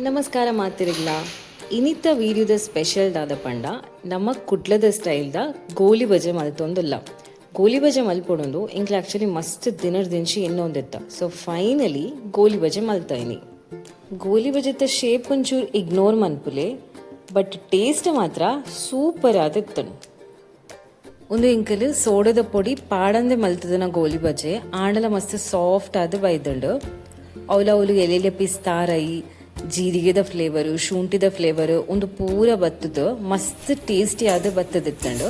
ನಮಸ್ಕಾರ ಮಾತಿರಲ್ಲ. ಇನ್ನಿತ್ತ ವೀಡಿಯೋದ ಸ್ಪೆಷಲ್ ದಾದ ಪಂಡ ನಮ್ಮ ಕುಡ್ಲದ ಸ್ಟೈಲ್ದ ಗೋಲಿ ಬಜೆ ಮಲ್ತೊಂದುಲ್ಲ. ಗೋಲಿ ಬಜೆ ಮಲ್ಪೊಡೊಂದು ಇಂಕ್ಲ ಆ್ಯಕ್ಚುಲಿ ಮಸ್ತ್ ದಿನದ ದಿನಸಿ ಇನ್ನೊಂದಿತ್ತ. ಸೊ ಫೈನಲಿ ಗೋಲಿ ಬಜೆ ಮಲ್ತಾಯಿನಿ. ಗೋಲಿ ಬಜೆತ ಶೇಪ್ ಒಂಚೂರು ಇಗ್ನೋರ್ ಮನ್ಪುಲೆ, ಬಟ್ ಟೇಸ್ಟ್ ಮಾತ್ರ ಸೂಪರ್ ಆದಿತ್ತನು. ಒಂದು ಇಂಕಲ್ ಸೋಡದ ಪೊಡಿ ಪಾಡಂದೆ ಮಲ್ತದನ ಗೋಲಿ ಬಜೆ ಆಂಡಲ ಮಸ್ತ್ ಸಾಫ್ಟ್ ಆದ ಬೈದಂಡು ಅವಳು ಎಲೆಲೆ ಪೀಸ್ ತಾರಾಯಿ ಜೀರಿಗೆದ ಫ್ಲೇವರು ಶುಂಠಿದ ಫ್ಲೇವರು ಒಂದು ಪೂರ ಬತ್ತದ ಮಸ್ತ್ ಟೇಸ್ಟಿ ಆದ ಬತ್ತದಿತ್ತಂಡು.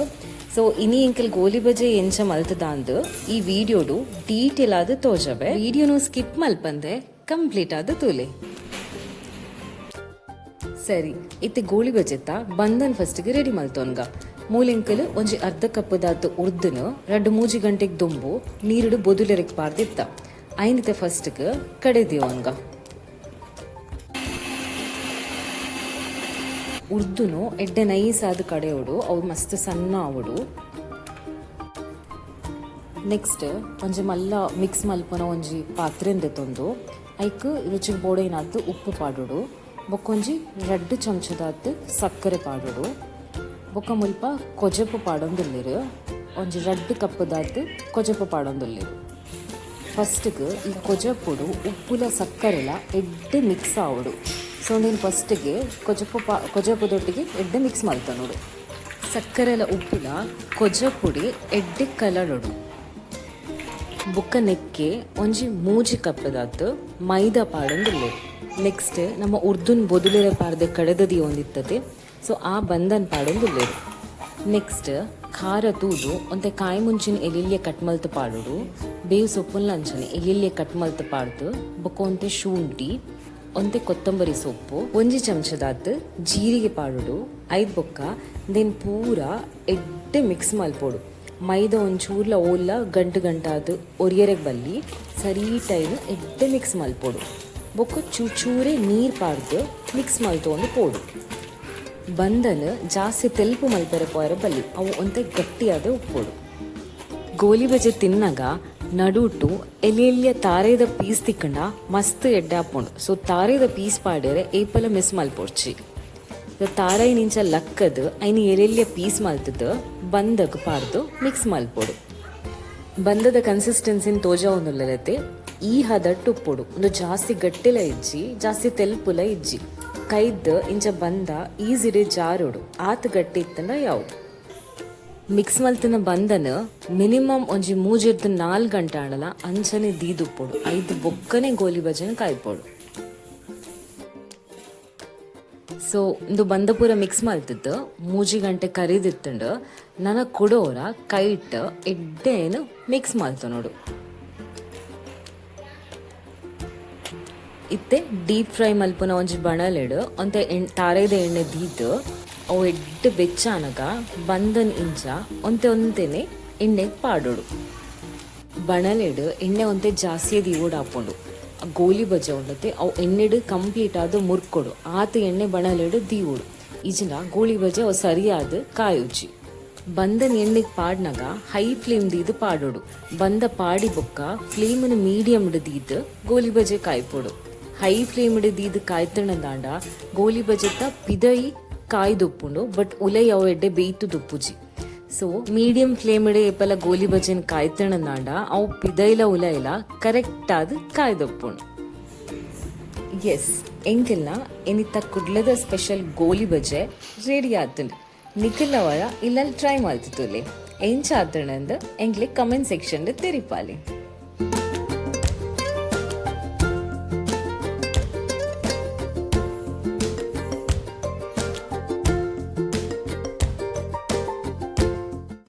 ಸೊ ಇನಿ ಇಂಕಲ್ ಗೋಲಿ ಬಜೆ ಎಂಚ ಮಲ್ತದ ಅಂದು ಈ ವಿಡಿಯೋಡು ಡೀಟೇಲ್ ಆದ ತೋಜವೆ. ವಿಡಿಯೋನು ಸ್ಕಿಪ್ ಮಲ್ಪಂದೆ ಕಂಪ್ಲೀಟ್ ಆದ ತೂಲೆ. ಸರಿ ಇತ್ತೆ ಗೋಲಿ ಬಜೆತ್ತ ಬಂದನ್ ಫಸ್ಟ್ಗೆ ರೆಡಿ ಮಲ್ತೋನ್ಗ. ಮೂಲೆಂಕಲ್ ಒಂಜಿ ಅರ್ಧ ಕಪ್ಪದಾತು ಉರ್ದನು 2-3 ಗಂಟೆಗೆ ದುಂಬು ನೀರುಡು ಬೊದುಲೆರಕ್ ಪಾರ್ದಿತ್ತ. ಐನಿತೆ ಫಸ್ಟ್ಗೆ ಕಡೆದಿವನ್ಗ ಉರ್ದುನು ಎಡ್ಡೆ ನೈಸ್ ಆದ ಕಡೆಯೋಡು ಅವು ಮಸ್ತ್ ಸಣ್ಣ ಆವಡು. ನೆಕ್ಸ್ಟ್ ಒಂಜಿ ಮಲ್ಲ ಮಿಕ್ಸ್ ಮಲ್ಪನ ಒಂಜಿ ಪಾತ್ರೆಂದೆ ತೊಂದು ಐಕ್ ರುಚಿಗೆ ಬೋಡೇನಾದ್ದು ಉಪ್ಪು ಪಾಡೋಡು, ಬೊಕ್ಕೊಂಜಿ 2 ಚಮಚದಾತು ಸಕ್ಕರೆ ಪಾಡೋಡು, ಬೊಕ್ಕ ಮುಲ್ಪ ಕೊಜಪ್ಪು ಪಾಡೊಂದುಲ್ಲೆರು ಒಂಜಿ 2 ಕಪ್ಪದಾತು ಕೊಜಪ್ಪು ಪಾಡೊಂದುಲ್ಲೆರು. ಫಸ್ಟ್ಗೆ ಈ ಕೊಜಪ್ಪುಡು ಉಪ್ಪುಲ ಸಕ್ಕರೆಲ ಎಡ್ಡೆ ಮಿಕ್ಸ್ ಆವಡು. ಸೊ ನೀನು ಫಸ್ಟಿಗೆ ಕೊಜಪ್ಪುದೊಟ್ಟಿಗೆ ಎಡ್ಡೆ ಮಿಕ್ಸ್ ಮಾಡ್ತಾ ನೋಡು. ಸಕ್ಕರೆಲ ಉಪ್ಪುಲ ಕೊಜಪ್ಪುಡಿ ಎಡ್ಡೆ ಕಲಡೋಡು. ಬುಕ್ಕ ನೆಕ್ಕೆ ಒಂಜಿ 3 ಕಪ್ಪದಾತು ಮೈದಾ ಪಾಡೊಂದುಲ್ಲೆ. ನೆಕ್ಸ್ಟ್ ನಮ್ಮ ಉರ್ದುನ್ ಬೊದುಲೆರ ಪಾರ್ದೆ ಕಡೆದದಿ ಒಂದಿತ್ತದೆ. ಸೊ ಆ ಬಂದನ್ ಪಾಡೊಂದುಲ್ಲೆರು. ನೆಕ್ಸ್ಟ್ ಖಾರ ತೂದು ಒಂತೆ ಕಾಯಿ ಮುಂಚಿನ ಎಲಿಲ್ಯ ಕಟ್ ಮಲ್ತು ಪಾಡೋಡು, ಬೇವು ಸೊಪ್ಪುನ ಲಂಚನೆ ಎಲಿಲ್ಯ ಕಟ್ ಮಲ್ತು ಪಾಡ್ದು, ಬೊಕ್ಕ ಒಂತೆ ಶುಂಠಿ ಒಂತೆ ಕೊತ್ತಂಬರಿ ಸೊಪ್ಪು 1 ಚಮಚದಾತು ಜೀರಿಗೆ ಪಾಡೋಡು. 5 ಬೊಕ್ಕ ದೆನ್ ಪೂರ ಎಡ್ಡೆ ಮಿಕ್ಸ್ ಮಲ್ಪೋಡು. ಮೈದಾ ಒಂಚೂರ್ಲ ಓಲ್ಲ ಗಂಟು ಗಂಟಾದು ಒರಿಯರೆಗೆ ಬಲ್ಲಿ ಸರಿ ಟೈಮ್ ಎಡ್ಡೆ ಮಿಕ್ಸ್ ಮಲ್ಪೋಡು. ಬೊಕ್ಕ ಚೂರೇ ನೀರು ಪಾಡ್ದು ಮಿಕ್ಸ್ ಮಲ್ತೊಂದು ಪೋಡು. ಬಂದನ್ ಜಾಸ್ತಿ ತೆಲ್ಪು ಮಲ್ಪೆರೆ ಪೋಯರೆ ಬಲ್ಲಿ ಅವು ಒಂತೆ ಗಟ್ಟಿಯಾದ ಉಪ್ಪೋಡು. ಗೋಲಿ ಬಜೆ ತಿನ್ನಾಗ ನಡುಟು ಎಲೆಯ ತಾರೆದ ಪೀಸ್ ತಿಕ್ಕಂಡ ಮಸ್ತ್ ಎಡ್ಡೆ ಹಾಪುಂಡು. ಸೊ ತಾರೆದ ಪೀಸ್ ಪಾಡ್ಯರೆ ಏಪಲ ಮಿಸ್ ಮಲ್ಪೊಡ್ಚಿ. ತಾರಾಯಿ ನಿಂಚ ಲಕ್ಕದು ಐನಿ ಎಲೆಯ ಪೀಸ್ ಮಲ್ತದ ಬಂದಕ್ ಪಾರ್ದು ಮಿಕ್ಸ್ ಮಲ್ಪೊಡು. ಬಂದದ ಕನ್ಸಿಸ್ಟೆನ್ಸಿನ ತೋಜ ಒಂದುಲ್ಲತೆ ಈ ಹದಟ್ಟು ಉಪ್ಪೊಡು. ಒಂದು ಜಾಸ್ತಿ ಗಟ್ಟಿಲ ಇಜ್ಜಿ ಜಾಸ್ತಿ ತೆಲ್ಪುಲ ಇಜ್ಜಿ ಕೈದ್ ಇಂಚ ಬಂದ ಈಸಿಡೆ ಜಾರೋಡು ಆತ ಗಟ್ಟಿ ಇತ್ತಂಡ ಯಾವು. ಮಿಕ್ಸ್ ಮಲ್ತಿನ ಬಂದನ ಮಿನಿಮಮ್ ಒಂಜಿ 3-4 ಗಂಟೆ ಆಡಲ ಅಂಚನೆ ದೀದುಪ್ಪೋಡು. 5 ಬೊಕ್ಕನೆ ಗೋಲಿ ಬಜೆನ ಕಾಯ್ಪೋಡು. ಸೊ ಇಂದು ಬಂದ ಪೂರ ಮಿಕ್ಸ್ ಮಲ್ತಿದ್ದು 3 ಗಂಟೆ ಕರಿದಿತ್ತಂಡು ನನ್ನ ಕೊಡೋರ ಕೈಟ್ ಎಡ್ಡೇನು ಮಿಕ್ಸ್ ಮಲ್ತು ನೋಡು. ಇತ್ತೆ ಡೀಪ್ ಫ್ರೈ ಮಲ್ಪುನ ಒಂಜಿ ಬಣಲೆಡು ಒಂತೆ ತಾರೆದ ಎಣ್ಣೆ ದೀದು ಅವು ಎಡ್ಡೆ ಬೆಚ್ಚಾನಗ ಬಂದನ್ ಇಂಚ ಒಂತೆನೆ ಎಣ್ಣೆಗೆ ಪಾಡೋಡು. ಬಣಲೆಡು ಎಣ್ಣೆ ಒಂತೆ ಜಾಸ್ತಿ ದೀವೋಡು ಹಾಪೊಂಡು. ಗೋಲಿ ಬಜೆ ಉಂಡತೆ ಅವು ಎಣ್ಣೆಡು ಕಂಪ್ಲೀಟ್ ಆದ ಮುರ್ಕೊಡು ಆತ ಎಣ್ಣೆ ಬಣಲೆಡು ದೀವೋಡು. ಈಜಿನ ಗೋಲಿ ಬಜೆ ಅವು ಸರಿಯಾದ ಕಾಯುಜಿ. ಬಂದನ್ ಎಣ್ಣೆಗೆ ಪಾಡ್ನಾಗ ಹೈ ಫ್ಲೇಮ್ ದೀದು ಪಾಡೋಡು. ಬಂದ ಪಾಡಿ ಬೊಕ್ಕ ಫ್ಲೇಮನ್ನು ಮೀಡಿಯಮ್ ದೀದು ಗೋಲಿ ಬಜೆ ಕಾಯ್ಪೋಡು. ಹೈ ಫ್ಲೇಮ್ ದೀದು ಕಾಯ್ತಣದಾಂಡ ಗೋಲಿ ಬಜೆತ ಪಿದೈ ಕಾಯ್ದುಪ್ಪುಂಡು, ಬಟ್ ಉಲೈ ಅವು ಎಡ್ಡೆ ಬೇಯ್ತು ದುಪ್ಪುಜಿ. ಸೊ ಮೀಡಿಯಂ ಫ್ಲೇಮ್ ಏಪಲ ಗೋಲಿ ಬಜೆನ್ ಕಾಯ್ತಣದಾಂಡ ಅವು ಪಿದೈಲ ಉಲೈಲ ಕರೆಕ್ಟ್ ಆದ ಕಾಯ್ದುಪ್ಪುಂಡು. ಎಸ್ ಎಂಕೆಲ್ನ ಏನಿತ್ತ ಕುಡ್ಲದ ಸ್ಪೆಷಲ್ ಗೋಲಿ ಬಜೆ ರೆಡಿ ಆತನು. ನಿಖಿಲವರ ಇಲ್ಲಲ್ಲಿ ಟ್ರೈ ಮಾಡ್ತಿತ್ತುಲೆ ಎಂಚ ಆತಣಂದು ಎಂಗ್ಲೆ ಕಮೆಂಟ್ ಸೆಕ್ಷನ್ ತೆರಿಪಾಲಿ.